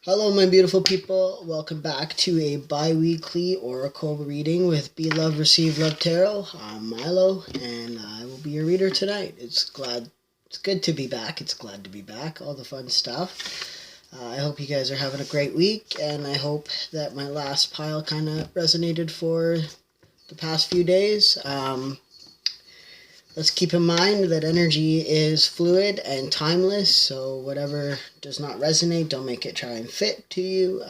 Hello, my beautiful people. Welcome back to a bi-weekly oracle reading with Be Love, Receive Love Tarot. I'm Milo, and I will be your reader tonight. It's good to be back. It's glad to be back. All the fun stuff. I hope you guys are having a great week, and I hope that my last pile kind of resonated for the past few days. Let's keep in mind that energy is fluid and timeless, so whatever does not resonate, don't make it try and fit to you.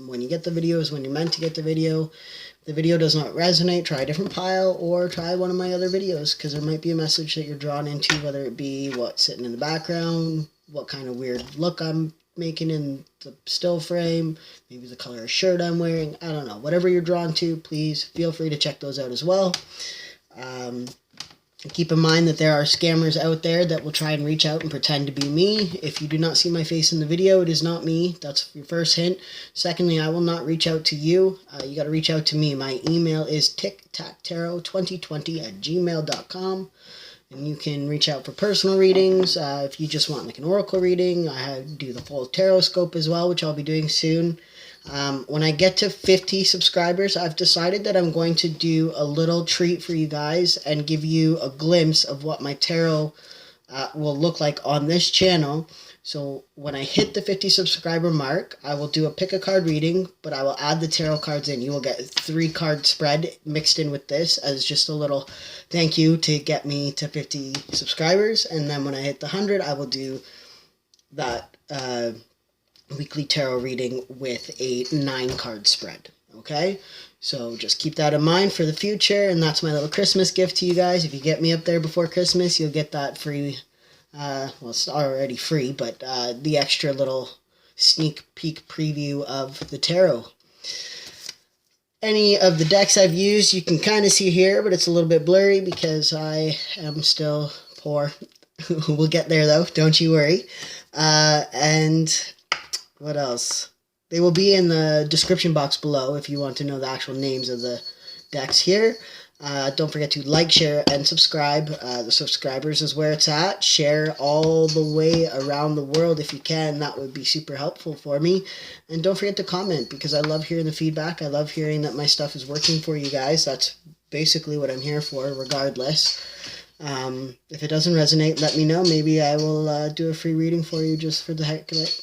When you get the video is when you're meant to get the video. If the video does not resonate, try a different pile or try one of my other videos, because there might be a message that you're drawn into, whether it be what's sitting in the background, what kind of weird look I'm making in the still frame, maybe the color of shirt I'm wearing, I don't know. Whatever you're drawn to, please feel free to check those out as well. Keep in mind that there are scammers out there that will try and reach out and pretend to be me. If you do not see my face in the video, it is not me. That's your first hint. Secondly, I will not reach out to you. You got to reach out to me. My email is tictactarot2020@gmail.com. And you can reach out for personal readings. If you just want like an oracle reading, I do the full tarot scope as well, which I'll be doing soon. When I get to 50 subscribers, I've decided that I'm going to do a little treat for you guys and give you a glimpse of what my tarot will look like on this channel. So when I hit the 50 subscriber mark, I will do a pick a card reading, but I will add the tarot cards in. You will get a 3-card spread mixed in with this as just a little thank you to get me to 50 subscribers. And then when I hit the 100, I will do that weekly tarot reading with a 9-card spread. Okay, so just keep that in mind for the future, and that's my little Christmas gift to you guys. If you get me up there before Christmas, you'll get that free, well, it's already free, but the extra little sneak peek preview of the tarot. Any of the decks I've used you can kind of see here, but it's a little bit blurry because I am still poor. We'll get there though, don't you worry. And what else? They will be in the description box below if you want to know the actual names of the decks here. Don't forget to like, share, and subscribe. The subscribers is where it's at. Share all the way around the world if you can. That would be super helpful for me. And don't forget to comment, because I love hearing the feedback. I love hearing that my stuff is working for you guys. That's basically what I'm here for, regardless. If it doesn't resonate, let me know. Maybe I will do a free reading for you just for the heck of it.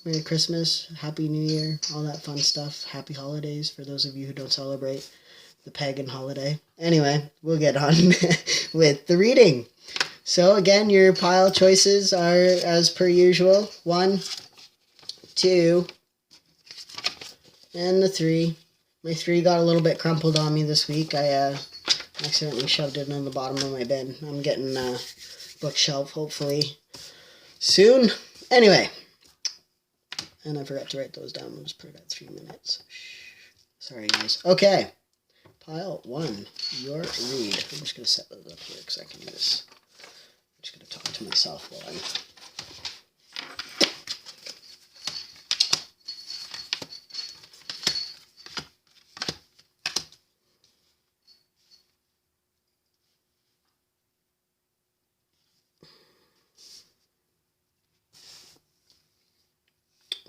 Merry Christmas, Happy New Year, all that fun stuff. Happy holidays for those of you who don't celebrate the pagan holiday. Anyway, we'll get on with the reading. So again, your pile choices are as per usual. 1, 2, and the 3. My 3 got a little bit crumpled on me this week. I accidentally shoved it in the bottom of my bin. I'm getting a bookshelf hopefully soon. Anyway. And I forgot to write those down. I'll just put it at 3 minutes. Sorry, guys. Okay. Pile 1. Your read. I'm just going to set those up here because I can do this. I'm just going to talk to myself while I'm...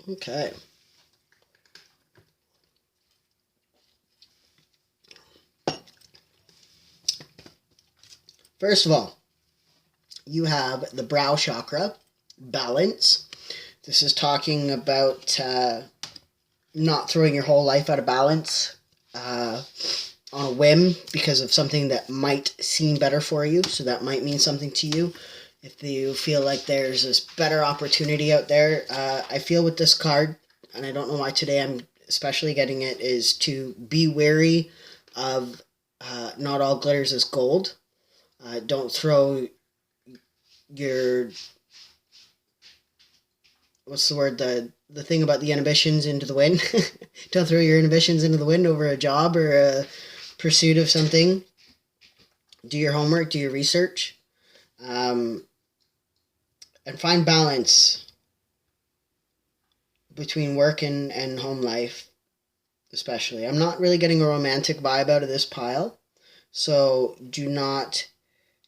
Okay. First of all, you have the brow chakra, balance. This is talking about not throwing your whole life out of balance on a whim because of something that might seem better for you. So that might mean something to you. If you feel like there's this better opportunity out there, I feel with this card, and I don't know why today I'm especially getting it, is to be wary of not all glitters is gold. Don't throw your, what's the word, the thing about the inhibitions into the wind. Don't throw your inhibitions into the wind over a job or a pursuit of something. Do your homework, do your research. And find balance between work and home life, especially. I'm not really getting a romantic vibe out of this pile, so do not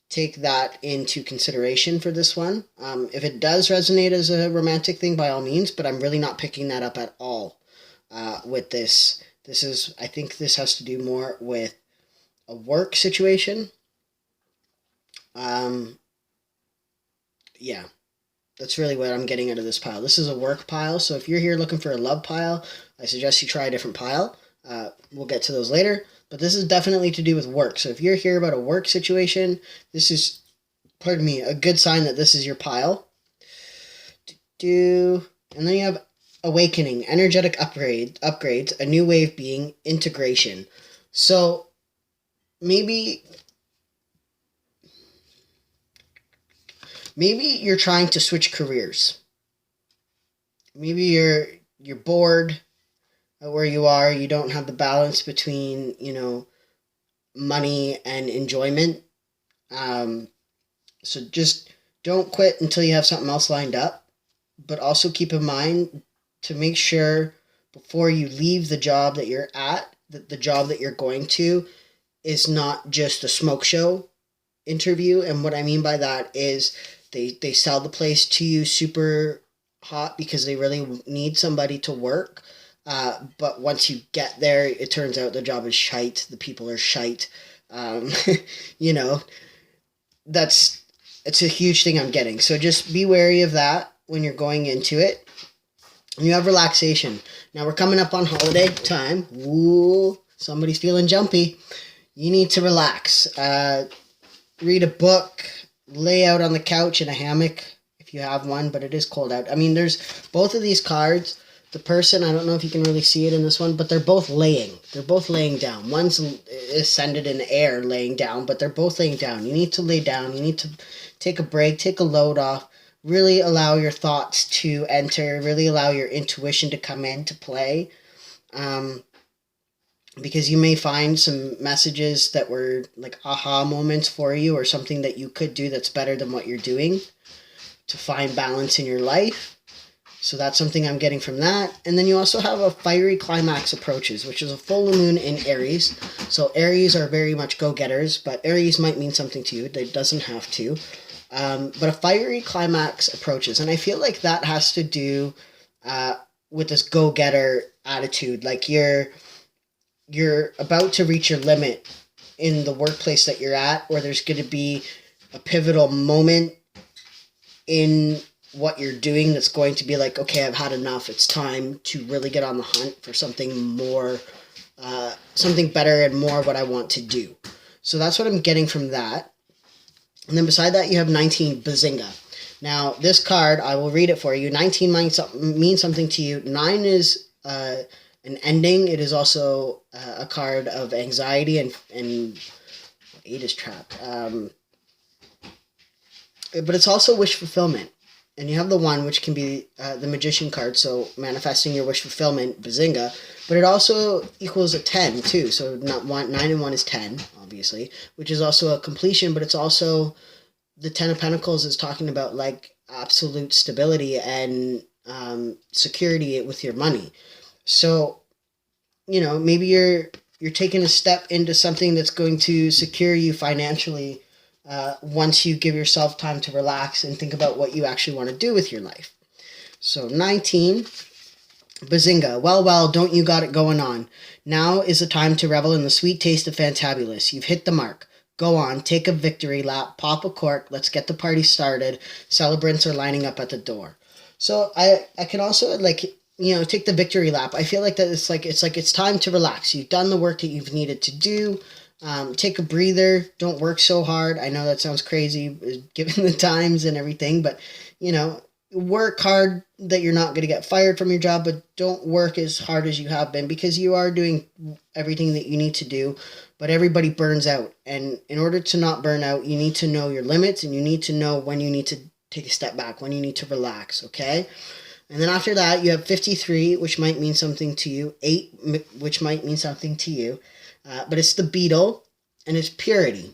take that into consideration for this one. If it does resonate as a romantic thing, by all means, but I'm really not picking that up at all with this. I think this has to do more with a work situation. Yeah, that's really what I'm getting out of this pile. This is a work pile, so if you're here looking for a love pile, I suggest you try a different pile. We'll get to those later, but this is definitely to do with work. So if you're here about a work situation, this is, pardon me, a good sign that this is your pile. And then you have awakening, energetic upgrades, a new wave being integration. So maybe you're trying to switch careers. Maybe you're bored at where you are. You don't have the balance between, money and enjoyment. So just don't quit until you have something else lined up. But also keep in mind to make sure before you leave the job that you're at, that the job that you're going to is not just a smoke show interview. And what I mean by that is they sell the place to you super hot because they really need somebody to work. But once you get there, it turns out the job is shite. The people are shite. It's a huge thing I'm getting. So just be wary of that when you're going into it. And you have relaxation. Now we're coming up on holiday time. Ooh, somebody's feeling jumpy. You need to relax. Read a book. Lay out on the couch in a hammock if you have one, but it is cold out. I mean, there's both of these cards. The person, I don't know if you can really see it in this one, but they're both laying. They're both laying down. One's ascended in the air laying down, but they're both laying down. You need to lay down. You need to take a break, take a load off, really allow your thoughts to enter, really allow your intuition to come into play. Because you may find some messages that were like aha moments for you, or something that you could do that's better than what you're doing to find balance in your life. So that's something I'm getting from that. And then you also have a fiery climax approaches, which is a full moon in Aries. So Aries are very much go-getters, but Aries might mean something to you. It doesn't have to. But a fiery climax approaches. And I feel like that has to do with this go-getter attitude. Like you're about to reach your limit in the workplace that you're at, or there's going to be a pivotal moment in what you're doing that's going to be like, okay, I've had enough. It's time to really get on the hunt for something more, something better and more what I want to do. So that's what I'm getting from that. And then beside that, you have 19, Bazinga. Now, this card, I will read it for you. 19 means something to you. 9 is an ending. It is also a card of anxiety, and 8 is trap. But it's also wish fulfillment. And you have the 1, which can be the magician card, so manifesting your wish fulfillment, Bazinga. But it also equals a 10, too. So 9 and 1 is 10, obviously, which is also a completion, but it's also, the 10 of Pentacles is talking about, like, absolute stability and security with your money. So, maybe you're taking a step into something that's going to secure you financially once you give yourself time to relax and think about what you actually want to do with your life. So 19, Bazinga. Well, don't you got it going on. Now is the time to revel in the sweet taste of fantabulous. You've hit the mark. Go on, take a victory lap, pop a cork, let's get the party started. Celebrants are lining up at the door. So I can also, take the victory lap. I feel like that it's time to relax. You've done the work that you've needed to do. Take a breather. Don't work so hard. I know that sounds crazy given the times and everything, but, work hard that you're not going to get fired from your job, but don't work as hard as you have been, because you are doing everything that you need to do, but everybody burns out. And in order to not burn out, you need to know your limits, and you need to know when you need to take a step back, when you need to relax, okay? And then after that, you have 53, which might mean something to you, 8, which might mean something to you, but it's the beetle, and it's purity.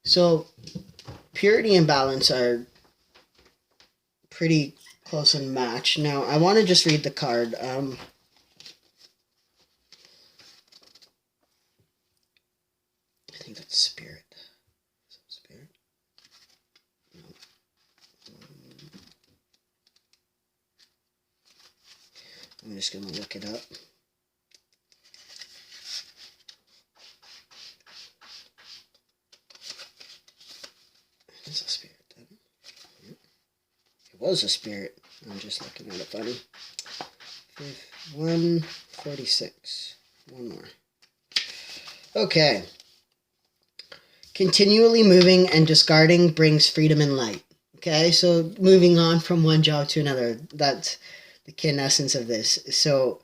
So purity and balance are pretty close in match. Now, I want to just read the card. I think that's spirit. Spirit. I'm just going to look it up. It's a spirit then. It was a spirit. I'm just looking at it funny. 146. One more. Okay. Continually moving and discarding brings freedom and light. Okay, so moving on from one job to another. That's the essence of this. So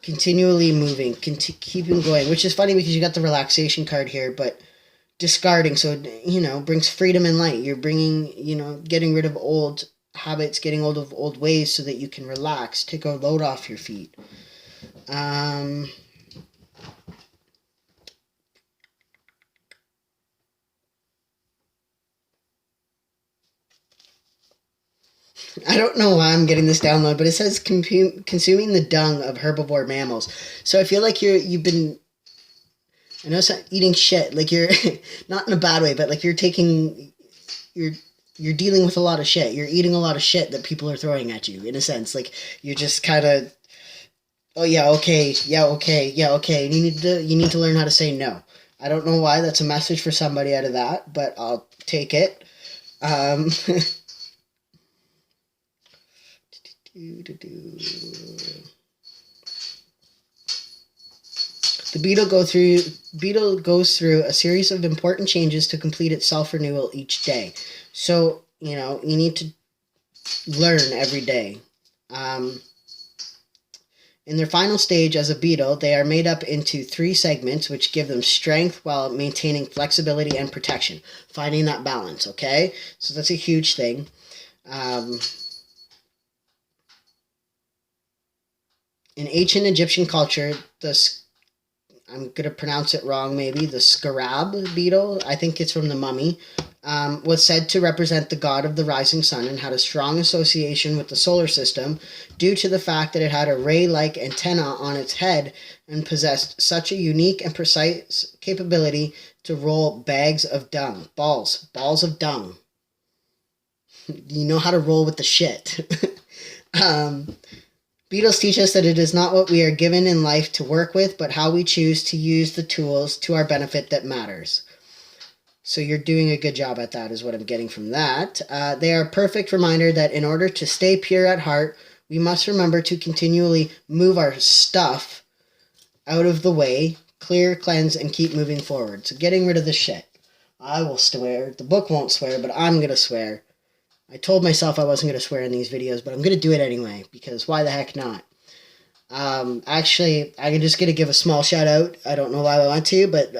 continually moving, keeping going, which is funny because you got the relaxation card here, but discarding, so, you know, brings freedom and light. You're bringing, you know, getting rid of old habits, getting rid of old ways so that you can relax, take a load off your feet. I don't know why I'm getting this download, but it says consuming the dung of herbivore mammals. So I feel like you've been, I know it's not eating shit, like you're, not in a bad way, but like you're dealing with a lot of shit. You're eating a lot of shit that people are throwing at you, in a sense. Like, you're just kind of, oh yeah, okay, yeah, okay, yeah, okay. And you need to learn how to say no. I don't know why that's a message for somebody out of that, but I'll take it. The beetle goes through a series of important changes to complete its self-renewal each day. So, you know, you need to learn every day. In their final stage as a beetle, they are made up into 3 segments, which give them strength while maintaining flexibility and protection. Finding that balance, okay? So that's a huge thing. In ancient Egyptian culture, I'm going to pronounce it wrong maybe, the scarab beetle, I think it's from the Mummy, was said to represent the god of the rising sun and had a strong association with the solar system due to the fact that it had a ray-like antenna on its head and possessed such a unique and precise capability to roll bags of dung. Balls of dung. You know how to roll with the shit. Beetles teach us that it is not what we are given in life to work with, but how we choose to use the tools to our benefit that matters. So you're doing a good job at that, is what I'm getting from that. They are a perfect reminder that in order to stay pure at heart, we must remember to continually move our stuff out of the way, clear, cleanse, and keep moving forward. So getting rid of the shit. I will swear. The book won't swear, but I'm going to swear. I told myself I wasn't going to swear in these videos, but I'm going to do it anyway, because why the heck not? Actually, I'm just going to give a small shout out. I don't know why I want to, but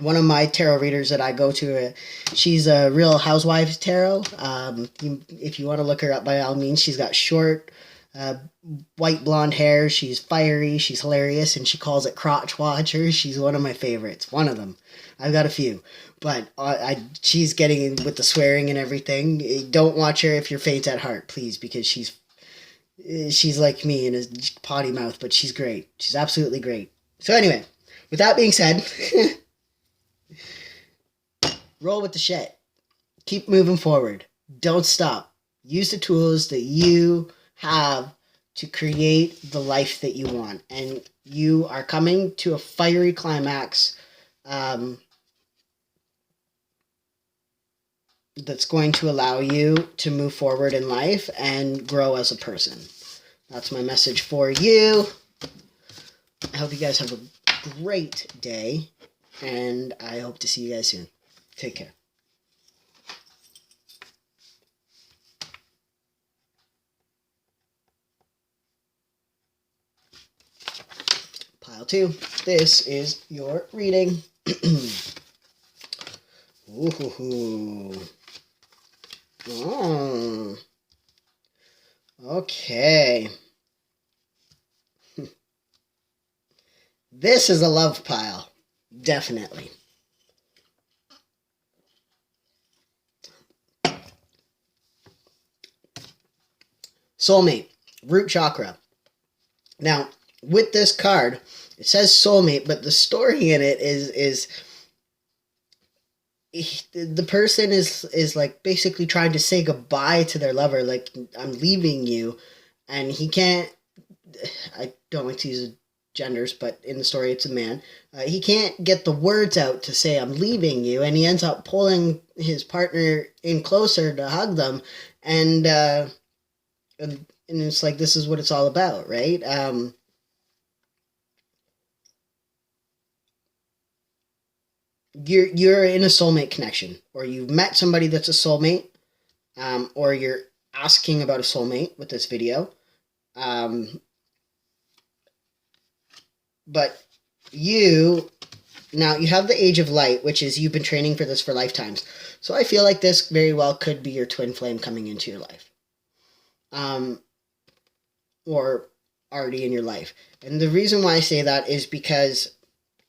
one of my tarot readers that I go to, she's a Real Housewives tarot. If you want to look her up, by all means, she's got short, white blonde hair. She's fiery, she's hilarious, and she calls it crotch watcher. She's one of my favorites. One of them. I've got a few. But she's getting in with the swearing and everything. Don't watch her if you're faint at heart, please, because she's like me in a potty mouth, but she's great. She's absolutely great. So anyway, with that being said, roll with the shit. Keep moving forward. Don't stop. Use the tools that you have to create the life that you want. And you are coming to a fiery climax that's going to allow you to move forward in life and grow as a person. That's my message for you. I hope you guys have a great day, and I hope to see you guys soon. Take care. Pile 2. This is your reading. Ooh. Oh. Okay. This is a love pile. Definitely. Soulmate. Root chakra. Now, with this card, it says soulmate, but the story in it is the person is like basically trying to say goodbye to their lover, like, I'm leaving you, And he can't, I don't like to use genders, but in the story it's a man. He can't get the words out to say, I'm leaving you. And he ends up pulling his partner in closer to hug them. And it's like, this is what it's all about, right? You're in a soulmate connection, or you've met somebody that's a soulmate, or you're asking about a soulmate with this video. But you have the age of light, which is you've been training for this for lifetimes. So I feel like this very well could be your twin flame coming into your life. Or already in your life. And the reason why I say that is because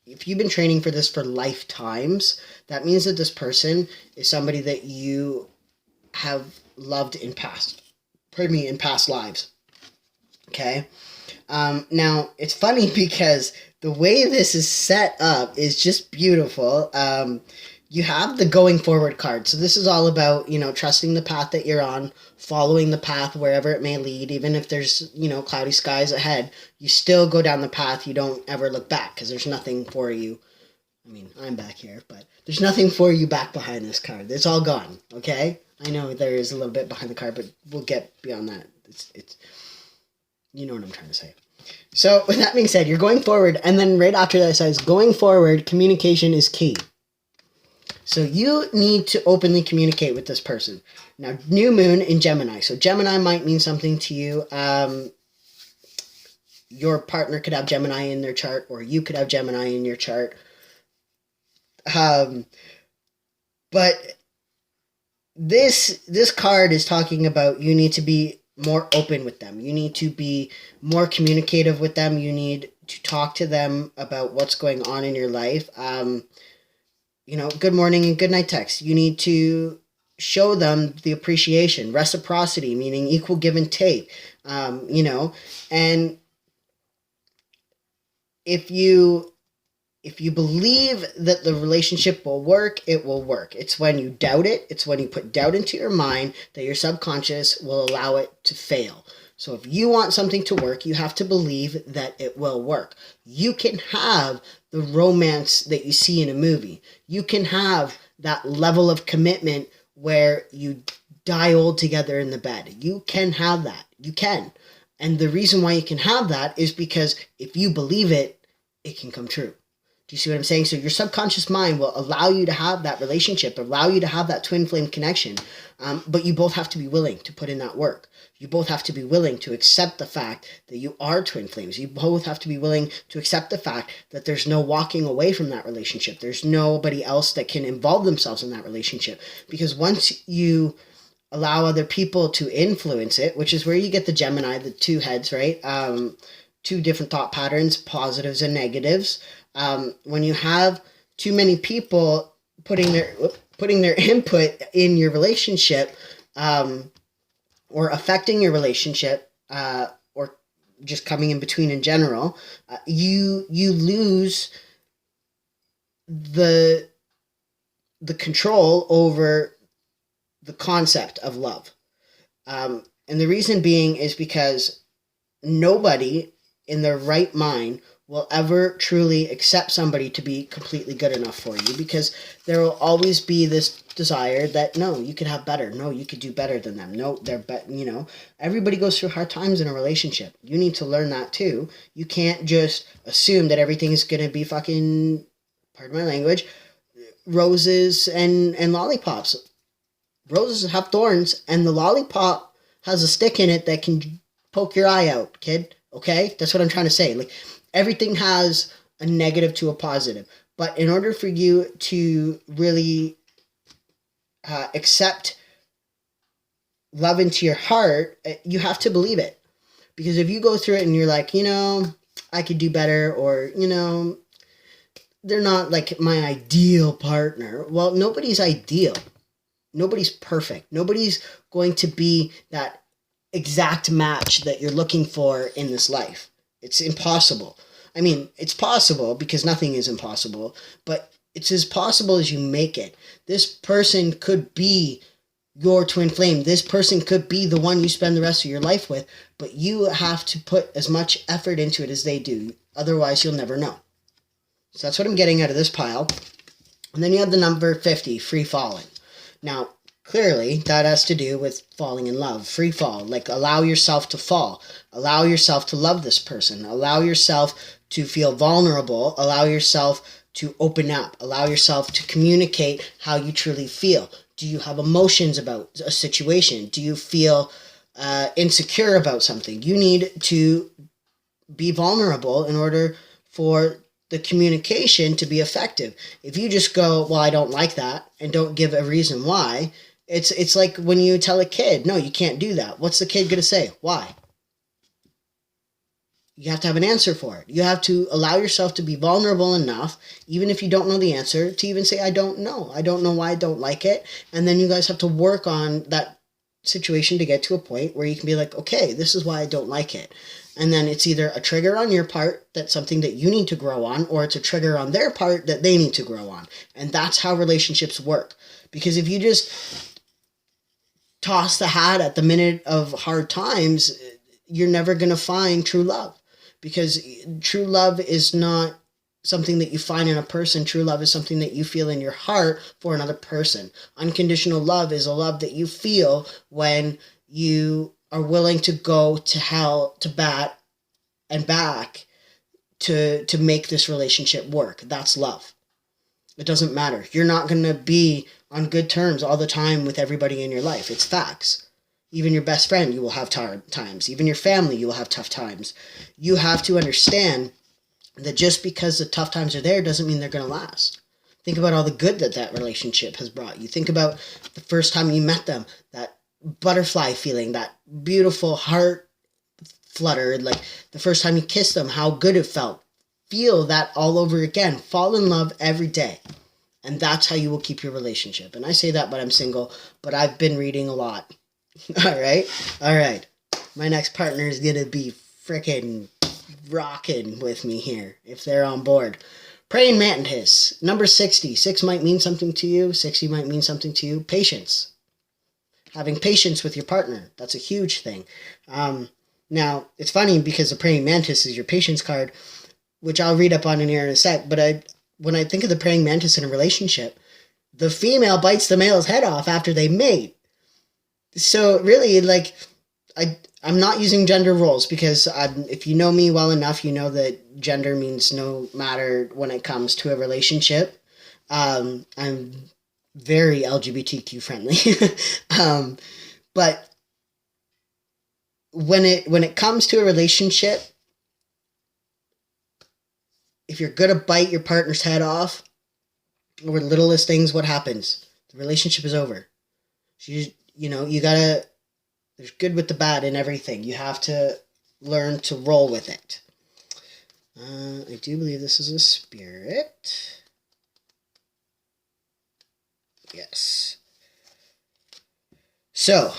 if you've been training for this for lifetimes, that means that this person is somebody that you have loved in past lives. Okay? Now, it's funny because the way this is set up is just beautiful. You have the going forward card. So this is all about, trusting the path that you're on, following the path wherever it may lead. Even if there's, cloudy skies ahead, you still go down the path. You don't ever look back because there's nothing for you. I mean, I'm back here, but there's nothing for you back behind this card. It's all gone, okay? I know there is a little bit behind the card, but we'll get beyond that. It's you know what I'm trying to say. So with that being said, you're going forward, and then right after that it says, going forward, communication is key. So you need to openly communicate with this person. Now, new moon in Gemini. So Gemini might mean something to you. Your partner could have Gemini in their chart, or you could have Gemini in your chart. But this card is talking about you need to be more open with them. You need to be more communicative with them. You need to talk to them about what's going on in your life. Good morning and good night text. You need to show them the appreciation, reciprocity, meaning equal give and take, and if you believe that the relationship will work, it will work. It's when you doubt it, it's when you put doubt into your mind that your subconscious will allow it to fail. So if you want something to work, you have to believe that it will work. You can have the romance that you see in a movie. You can have that level of commitment where you die old together in the bed. You can have that. You can. And the reason why you can have that is because if you believe it, it can come true. Do you see what I'm saying? So your subconscious mind will allow you to have that relationship, allow you to have that twin flame connection, but you both have to be willing to put in that work. You both have to be willing to accept the fact that you are twin flames. You both have to be willing to accept the fact that there's no walking away from that relationship. There's nobody else that can involve themselves in that relationship. Because once you allow other people to influence it, which is where you get the Gemini, the two heads, right? Two different thought patterns, positives and negatives. When you have too many people putting their input in your relationship, or affecting your relationship, or just coming in between in general, you lose the control over the concept of love. And the reason being is because nobody in their right mind will ever truly accept somebody to be completely good enough for you, because there will always be this desire that, no, you could have better. No, you could do better than them. No, they're better. Everybody goes through hard times in a relationship. You need to learn that too. You can't just assume that everything's going to be fucking, pardon my language, roses and lollipops. Roses have thorns, and the lollipop has a stick in it that can poke your eye out, kid. Okay? That's what I'm trying to say. Like, everything has a negative to a positive. But in order for you to really accept love into your heart, you have to believe it. Because if you go through it and you're like, I could do better, or, they're not like my ideal partner. Well, nobody's ideal. Nobody's perfect. Nobody's going to be that exact match that you're looking for in this life. It's impossible. I mean, it's possible because nothing is impossible, but it's as possible as you make it. This person could be your twin flame. This person could be the one you spend the rest of your life with, but you have to put as much effort into it as they do. Otherwise, you'll never know. So that's what I'm getting out of this pile. And then you have the number 50, free falling. Now, clearly, that has to do with falling in love, free fall. Like, allow yourself to fall. Allow yourself to love this person. Allow yourself to feel vulnerable. Allow yourself to open up. Allow yourself to communicate how you truly feel. Do you have emotions about a situation? Do you feel insecure about something? You need to be vulnerable in order for the communication to be effective. If you just go, well, I don't like that, and don't give a reason why, it's like when you tell a kid, no, you can't do that. What's the kid going to say? Why? You have to have an answer for it. You have to allow yourself to be vulnerable enough, even if you don't know the answer, to even say, I don't know. I don't know why I don't like it. And then you guys have to work on that situation to get to a point where you can be like, okay, this is why I don't like it. And then it's either a trigger on your part, that's something that you need to grow on, or it's a trigger on their part that they need to grow on. And that's how relationships work. Because if you just toss the hat at the minute of hard times, you're never going to find true love. Because true love is not something that you find in a person. True love is something that you feel in your heart for another person. Unconditional love is a love that you feel when you are willing to go to hell, to bat, and back to make this relationship work. That's love. It doesn't matter. You're not going to be on good terms all the time with everybody in your life. It's facts. Even your best friend, you will have hard times. Even your family, you will have tough times. You have to understand that just because the tough times are there doesn't mean they're going to last. Think about all the good that relationship has brought you. Think about the first time you met them, that butterfly feeling, that beautiful heart flutter, like the first time you kissed them, how good it felt. Feel that all over again. Fall in love every day. And that's how you will keep your relationship. And I say that, but I'm single, but I've been reading a lot. All right. My next partner is going to be freaking rocking with me here, if they're on board. Praying mantis, number 60. 6 might mean something to you. 60 might mean something to you. Patience. Having patience with your partner. That's a huge thing. Now, it's funny because the praying mantis is your patience card, which I'll read up on in here in a sec. But when I think of the praying mantis in a relationship, the female bites the male's head off after they mate. So really, like, I'm not using gender roles because if you know me well enough, you know that gender means no matter when it comes to a relationship. I'm very LGBTQ friendly. But when it comes to a relationship, if you're going to bite your partner's head off over the littlest things, what happens? The relationship is over. You gotta, there's good with the bad in everything. You have to learn to roll with it. I do believe this is a spirit. Yes. So,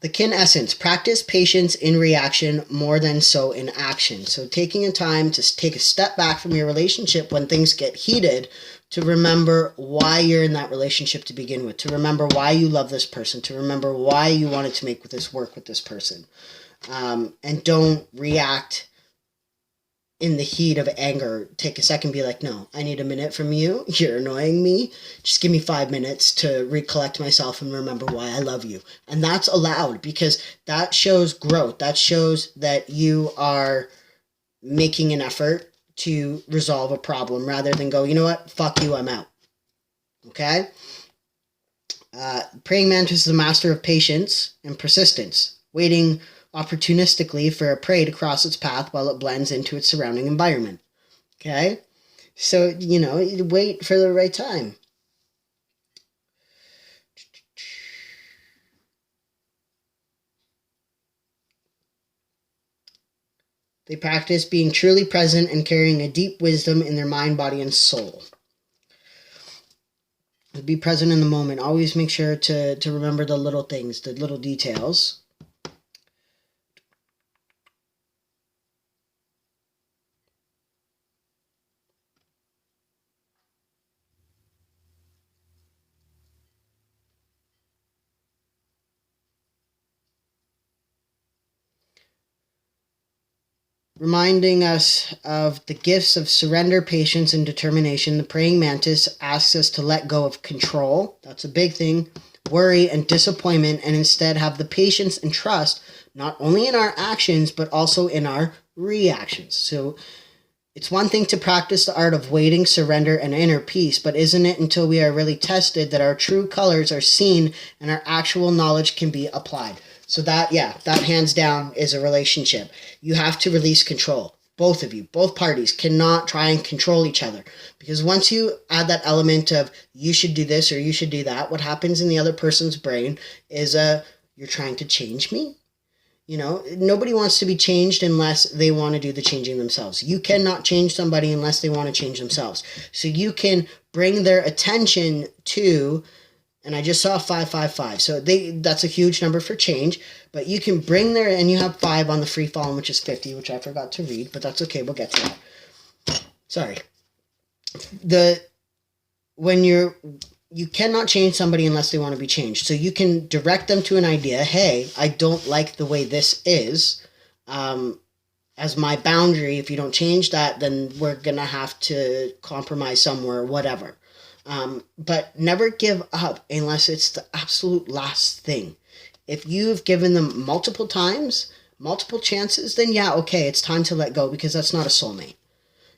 the kin essence, practice patience in reaction more than so in action. So taking a time to take a step back from your relationship when things get heated, to remember why you're in that relationship to begin with, to remember why you love this person, to remember why you wanted to make this work with this person. And don't react in the heat of anger. Take a second, be like, no, I need a minute from you. You're annoying me. Just give me 5 minutes to recollect myself and remember why I love you. And that's allowed because that shows growth. That shows that you are making an effort to resolve a problem rather than go, you know what, fuck you, I'm out. Okay? Praying mantis is the master of patience and persistence, waiting opportunistically for a prey to cross its path while it blends into its surrounding environment. Okay? So, you wait for the right time. They practice being truly present and carrying a deep wisdom in their mind, body, and soul. Be present in the moment. Always make sure to remember the little things, the little details. reminding us of the gifts of surrender, patience, and determination. The praying mantis asks us to let go of control. That's a big thing. Worry and disappointment, and instead have the patience and trust, not only in our actions, but also in our reactions. So it's one thing to practice the art of waiting, surrender, and inner peace, but isn't it until we are really tested that our true colors are seen and our actual knowledge can be applied? So that hands down is a relationship. You have to release control. Both of you, both parties cannot try and control each other. Because once you add that element of you should do this or you should do that, what happens in the other person's brain is you're trying to change me? Nobody wants to be changed unless they want to do the changing themselves. You cannot change somebody unless they want to change themselves. So you can bring their attention to, and I just saw 555. So that's a huge number for change, but you can bring their, and you have 5 on the free fallen, which is 50, which I forgot to read, but that's okay. We'll get to that. Sorry. You cannot change somebody unless they want to be changed. So you can direct them to an idea. Hey, I don't like the way this is. As my boundary, if you don't change that, then we're going to have to compromise somewhere, whatever. But never give up unless it's the absolute last thing. If you've given them multiple times, multiple chances, then yeah, okay, it's time to let go, because that's not a soulmate.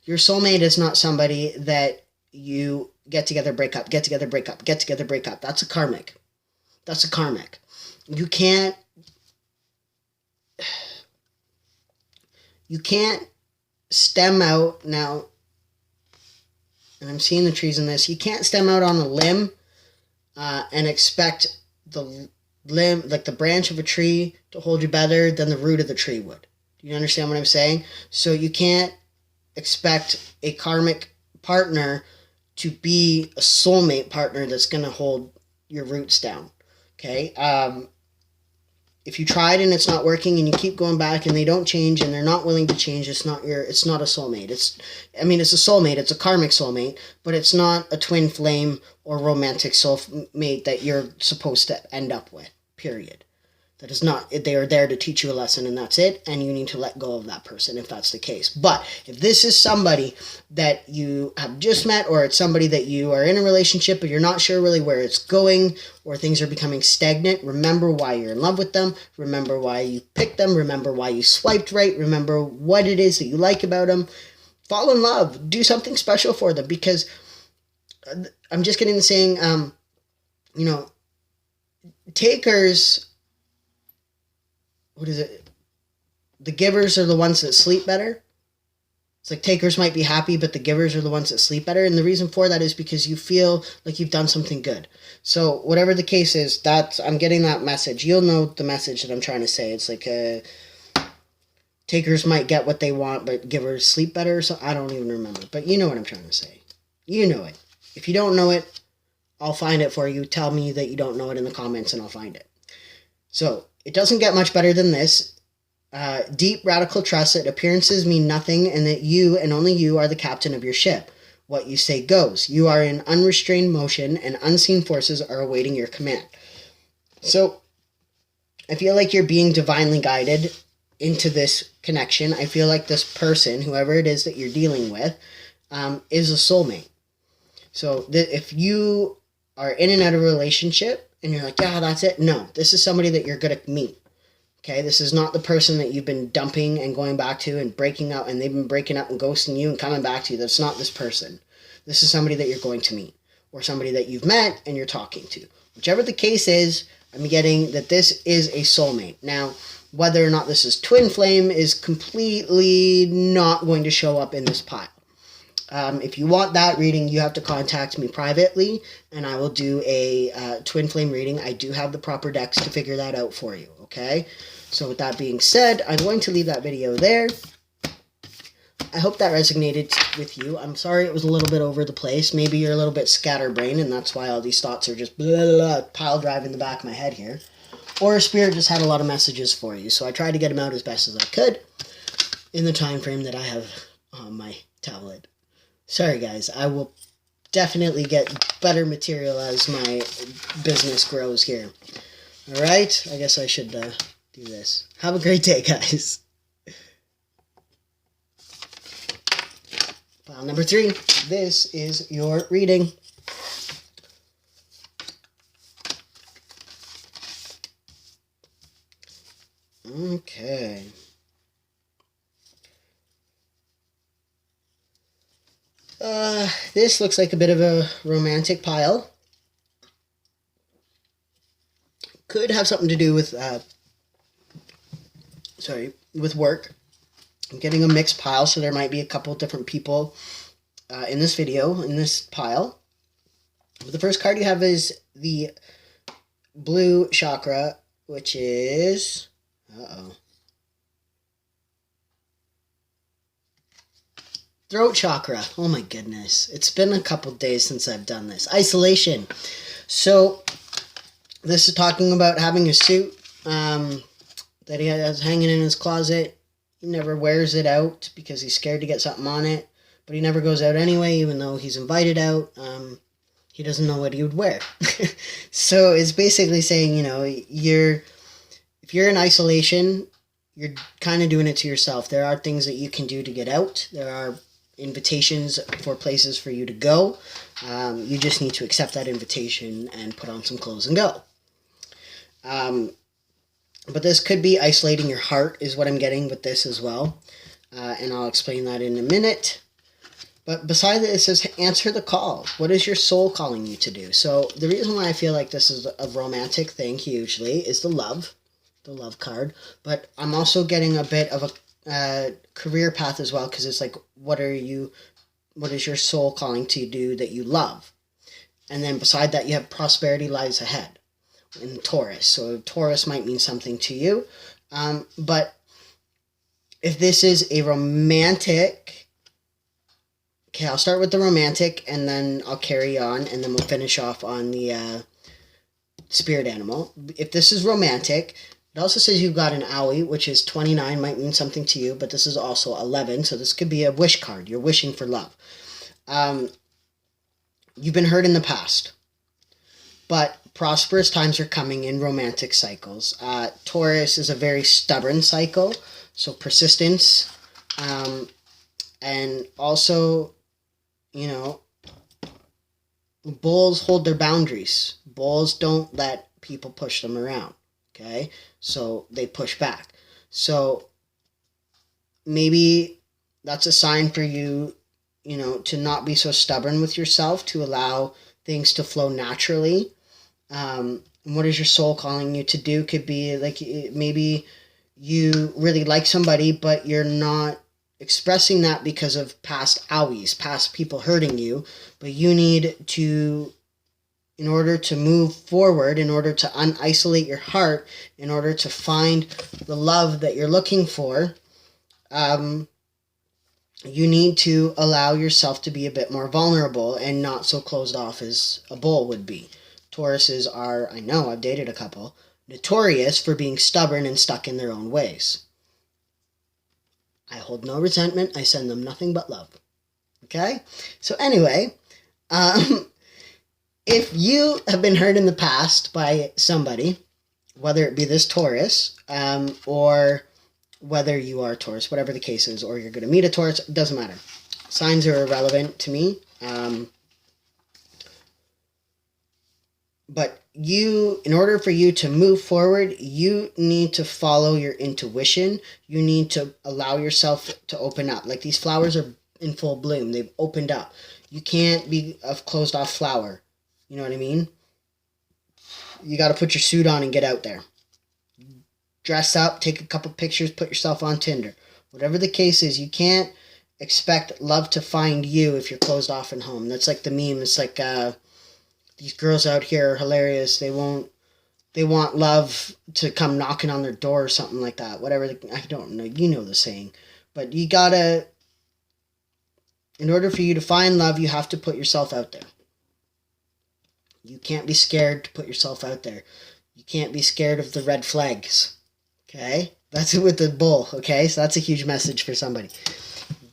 Your soulmate is not somebody that you get together, break up, get together, break up, get together, break up. That's a karmic. You can't stem out now, and I'm seeing the trees in this. You can't stem out on a limb and expect the limb, like the branch of a tree, to hold you better than the root of the tree would. Do you understand what I'm saying? So you can't expect a karmic partner to be a soulmate partner that's going to hold your roots down. Okay? If you tried and it's not working and you keep going back and they don't change and they're not willing to change, it's not a soulmate. It's a soulmate, it's a karmic soulmate, but it's not a twin flame or romantic soulmate that you're supposed to end up with, period. That is not, they are there to teach you a lesson and that's it, and you need to let go of that person if that's the case. But if this is somebody that you have just met, or it's somebody that you are in a relationship but you're not sure really where it's going, or things are becoming stagnant, remember why you're in love with them, remember why you picked them, remember why you swiped right, remember what it is that you like about them. Fall in love, do something special for them, because I'm just getting the saying, takers, what is it? The givers are the ones that sleep better. It's like takers might be happy, but the givers are the ones that sleep better. And the reason for that is because you feel like you've done something good. So whatever the case is, I'm getting that message. You'll know the message that I'm trying to say. It's like takers might get what they want, but givers sleep better. So I don't even remember. But you know what I'm trying to say. You know it. If you don't know it, I'll find it for you. Tell me that you don't know it in the comments and I'll find it. So it doesn't get much better than this. Deep radical trust that appearances mean nothing and that you and only you are the captain of your ship. What you say goes. You are in unrestrained motion and unseen forces are awaiting your command. So I feel like you're being divinely guided into this connection. I feel like this person, whoever it is that you're dealing with, is a soulmate. So if you are in and out of a relationship, and you're like, yeah, that's it. No, this is somebody that you're going to meet. Okay, this is not the person that you've been dumping and going back to and breaking up, and they've been breaking up and ghosting you and coming back to you. That's not this person. This is somebody that you're going to meet, or somebody that you've met and you're talking to. Whichever the case is, I'm getting that this is a soulmate. Now, whether or not this is twin flame is completely not going to show up in this pile. If you want that reading, you have to contact me privately, and I will do a twin flame reading. I do have the proper decks to figure that out for you, okay? So with that being said, I'm going to leave that video there. I hope that resonated with you. I'm sorry it was a little bit over the place. Maybe you're a little bit scatterbrained, and that's why all these thoughts are just blah, blah, blah, pile drive in the back of my head here. Or Spirit just had a lot of messages for you, so I tried to get them out as best as I could in the time frame that I have on my tablet. Sorry guys, I will definitely get better material as my business grows here. Alright, I guess I should do this. Have a great day, guys. Pile number 3. This is your reading. Okay. This looks like a bit of a romantic pile. Could have something to do with, with work. I'm getting a mixed pile, so there might be a couple different people in this video, in this pile. But the first card you have is the blue chakra, which is... throat chakra. Oh my goodness. It's been a couple days since I've done this. Isolation. So, this is talking about having a suit that he has hanging in his closet. He never wears it out because he's scared to get something on it. But he never goes out anyway, even though he's invited out. He doesn't know what he would wear. So, it's basically saying, you know, if you're in isolation, you're kind of doing it to yourself. There are things that you can do to get out. There are invitations for places for you to go. You just need to accept that invitation and put on some clothes and go. But this could be isolating your heart is what I'm getting with this as well. And I'll explain that in a minute. But beside it, it says, answer the call. What is your soul calling you to do? So the reason why I feel like this is a romantic thing hugely is the love card. But I'm also getting a bit of a career path as well, because it's like, what is your soul calling to do that you love? And then beside that, you have prosperity lies ahead in Taurus. So Taurus might mean something to you. But if this is a romantic... Okay, I'll start with the romantic, and then I'll carry on, and then we'll finish off on the spirit animal. If this is romantic, it also says you've got an owie, which is 29, might mean something to you, but this is also 11, so this could be a wish card. You're wishing for love. You've been hurt in the past, but prosperous times are coming in romantic cycles. Taurus is a very stubborn cycle, so persistence, and also... You know, bulls hold their boundaries. Bulls don't let people push them around, okay? So they push back. So maybe that's a sign for you, you know, to not be so stubborn with yourself, to allow things to flow naturally. And what is your soul calling you to do? Could be like maybe you really like somebody, but you're not expressing that because of past owies, past people hurting you, but you need to, in order to move forward, in order to unisolate your heart, in order to find the love that you're looking for, you need to allow yourself to be a bit more vulnerable and not so closed off as a bull would be. Tauruses are, I know, I've dated a couple, notorious for being stubborn and stuck in their own ways. I hold no resentment. I send them nothing but love. Okay? So anyway, if you have been hurt in the past by somebody, whether it be this Taurus, or whether you are Taurus, whatever the case is, or you're going to meet a Taurus, it doesn't matter. Signs are irrelevant to me. But in order for you to move forward, you need to follow your intuition. You need to allow yourself to open up. Like these flowers are in full bloom. They've opened up. You can't be a closed off flower. You know what I mean? You got to put your suit on and get out there. Dress up, take a couple pictures, put yourself on Tinder. Whatever the case is, you can't expect love to find you if you're closed off at home. That's like the meme. It's like, these girls out here are hilarious. They want love to come knocking on their door or something like that. Whatever. I don't know. You know the saying. But you gotta, in order for you to find love, you have to put yourself out there. You can't be scared to put yourself out there. You can't be scared of the red flags. Okay? That's it with the bull. Okay? So that's a huge message for somebody.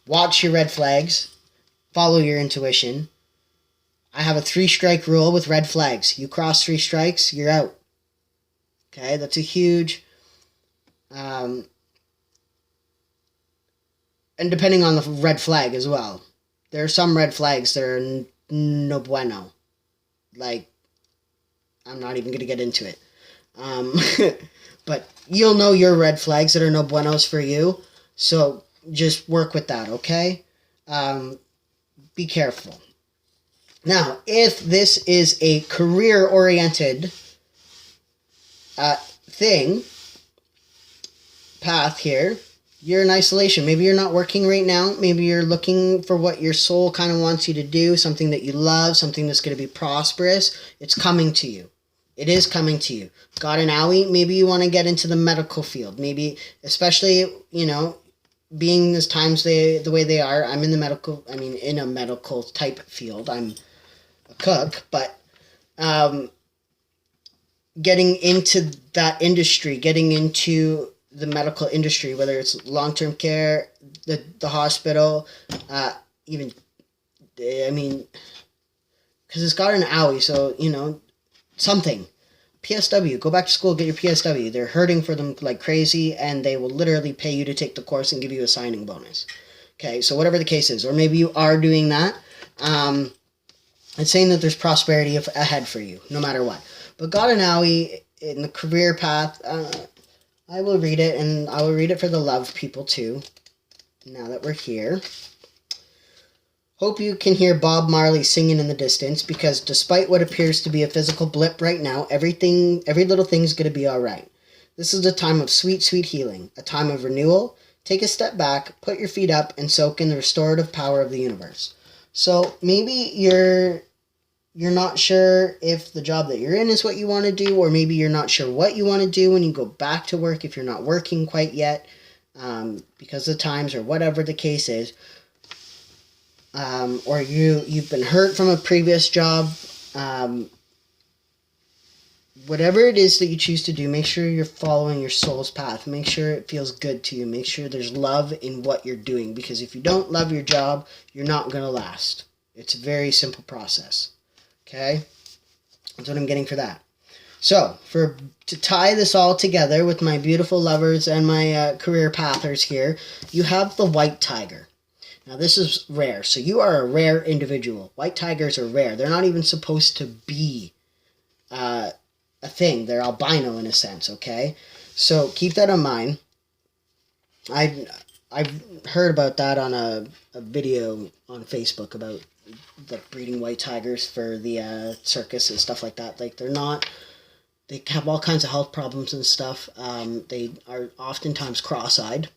Watch your red flags. Follow your intuition. I have a 3-strike rule with red flags. You cross 3 strikes, you're out. Okay, that's a huge... and depending on the red flag as well. there are some red flags that are no bueno. Like, I'm not even going to get into it. But you'll know your red flags that are no buenos for you. So just work with that, okay? Be careful. Now, if this is a career-oriented path here, you're in isolation. Maybe you're not working right now. Maybe you're looking for what your soul kind of wants you to do, something that you love, something that's going to be prosperous. It's coming to you. It is coming to you. Got an owie? Maybe you want to get into the medical field. Maybe, especially, being as times the way they are, I'm in a medical type field. I'm a cook, but getting into that industry, getting into the medical industry, whether it's long-term care, the hospital, because it's got an owie, so, something. PSW, go back to school, get your PSW. They're hurting for them like crazy, and they will literally pay you to take the course and give you a signing bonus. Okay, so whatever the case is, or maybe you are doing that, it's saying that there's prosperity ahead for you, no matter what. But got an owie in the career path, I will read it, and I will read it for the love people too, now that we're here. Hope you can hear Bob Marley singing in the distance, because despite what appears to be a physical blip right now, every little thing is going to be all right. This is a time of sweet, sweet healing, a time of renewal. Take a step back, put your feet up, and soak in the restorative power of the universe. So maybe you're not sure if the job that you're in is what you want to do, or maybe you're not sure what you want to do when you go back to work if you're not working quite yet, because of times or whatever the case is. Or you've been hurt from a previous job. Whatever it is that you choose to do, make sure you're following your soul's path. Make sure it feels good to you. Make sure there's love in what you're doing, because if you don't love your job, you're not going to last. It's a very simple process. Okay? That's what I'm getting for that. So, to tie this all together with my beautiful lovers and my career pathers here, you have the white tiger. Now, this is rare. So you are a rare individual. White tigers are rare. They're not even supposed to be a thing. They're albino in a sense, okay? So keep that in mind. I've heard about that on a video on Facebook about the breeding white tigers for the circus and stuff like that. Like, they have all kinds of health problems and stuff. They are oftentimes cross-eyed.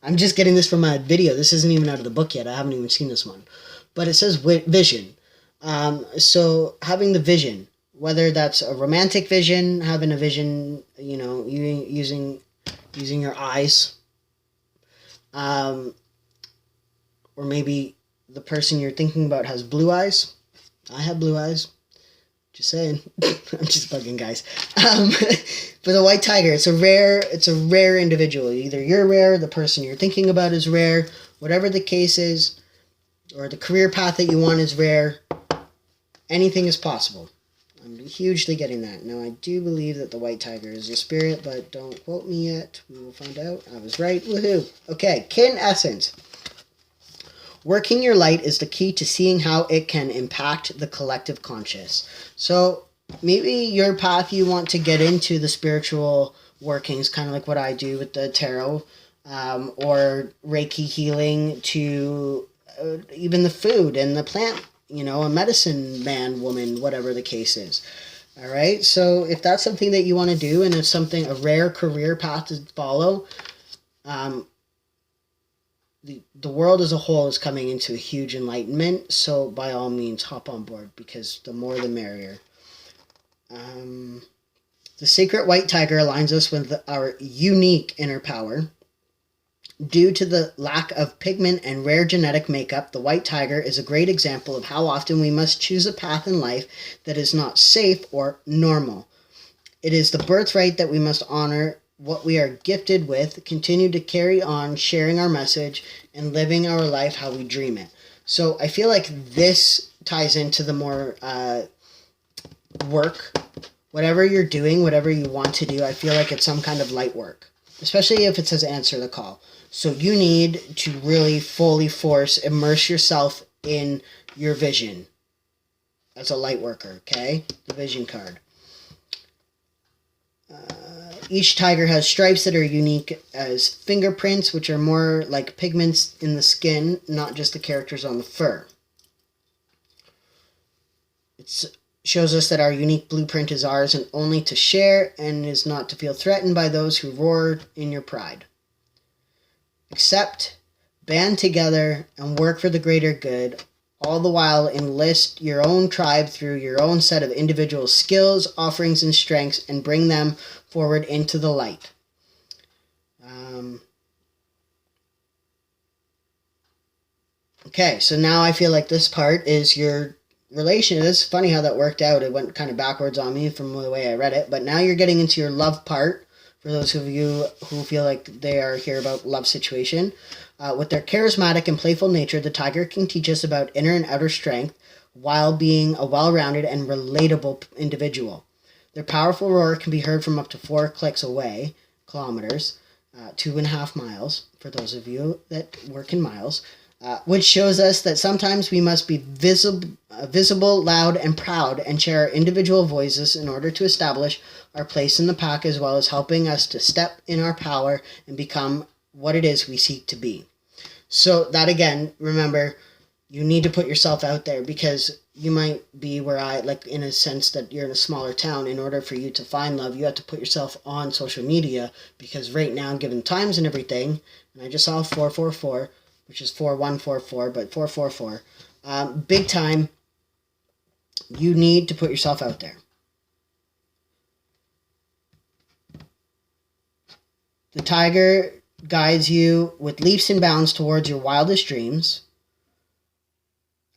I'm just getting this from a video. This isn't even out of the book yet. I haven't even seen this one. But it says vision. So having the vision, whether that's a romantic vision, having a vision, using your eyes, or maybe the person you're thinking about has blue eyes. I have blue eyes. Just saying. I'm just bugging, guys. For the white tiger, it's a rare individual. Either you're rare, the person you're thinking about is rare, whatever the case is, or the career path that you want is rare. Anything is possible. I'm hugely getting that. Now, I do believe that the white tiger is a spirit, but don't quote me yet. We will find out. I was right. Woohoo. Okay, kin essence. Working your light is the key to seeing how it can impact the collective conscious. So maybe your path, you want to get into the spiritual workings, kind of like what I do with the tarot, or Reiki healing, to even the food and the plant, a medicine man, woman, whatever the case is. All right. So if that's something that you want to do, and it's a rare career path to follow, the world as a whole is coming into a huge enlightenment, so by all means hop on board, because the more the merrier. The sacred white tiger aligns us with our unique inner power. Due to the lack of pigment and rare genetic makeup, the white tiger is a great example of how often we must choose a path in life that is not safe or normal. It is the birthright that we must honor what we are gifted with, continue to carry on, sharing our message, and living our life how we dream it. So I feel like this ties into the more work. Whatever you're doing, whatever you want to do, I feel like it's some kind of light work. especially if it says answer the call. So you need to really fully immerse yourself in your vision as a light worker, okay? The vision card. Each tiger has stripes that are unique as fingerprints, which are more like pigments in the skin, not just the characters on the fur. It shows us that our unique blueprint is ours and only to share, and is not to feel threatened by those who roar in your pride. Accept, band together, and work for the greater good. All the while, enlist your own tribe through your own set of individual skills, offerings, and strengths, and bring them forward into the light. Okay, so now I feel like this part is your relation. It's funny how that worked out. It went kind of backwards on me from the way I read it, but now you're getting into your love part. For those of you who feel like they are here about love situation. With their charismatic and playful nature, the tiger can teach us about inner and outer strength while being a well-rounded and relatable individual. Their powerful roar can be heard from up to 4 kilometers, 2.5 miles, for those of you that work in miles, which shows us that sometimes we must be visible, loud, and proud, and share our individual voices in order to establish our place in the pack, as well as helping us to step in our power and become what it is we seek to be. So that, again, remember, you need to put yourself out there, because you might be where in a sense that you're in a smaller town. In order for you to find love, you have to put yourself on social media, because right now, given times and everything, and I just saw 444, which is 4144, but 444, big time, you need to put yourself out there. The tiger guides you with leaps and bounds towards your wildest dreams.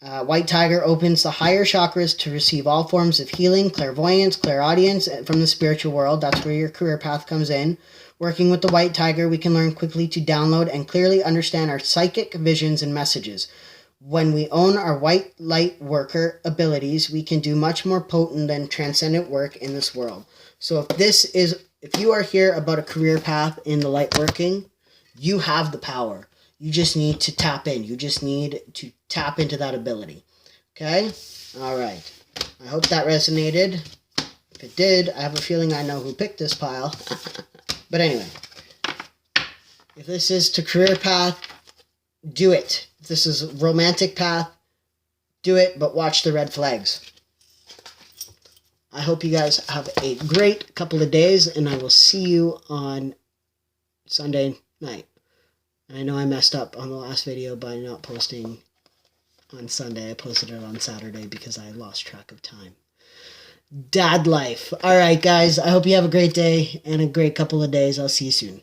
White tiger opens the higher chakras to receive all forms of healing, clairvoyance, clairaudience from the spiritual world. That's where your career path comes in. Working with the white tiger, we can learn quickly to download and clearly understand our psychic visions and messages. When we own our white light worker abilities, we can do much more potent and transcendent work in this world. So if you are here about a career path in the light working, you have the power. You just need to tap in. You just need to tap into that ability. Okay? All right. I hope that resonated. If it did, I have a feeling I know who picked this pile. But anyway, if this is to career path, do it. If this is romantic path, do it, but watch the red flags. I hope you guys have a great couple of days, and I will see you on Sunday night. I know I messed up on the last video by not posting on Sunday. I posted it on Saturday because I lost track of time. Dad life. All right, guys. I hope you have a great day and a great couple of days. I'll see you soon.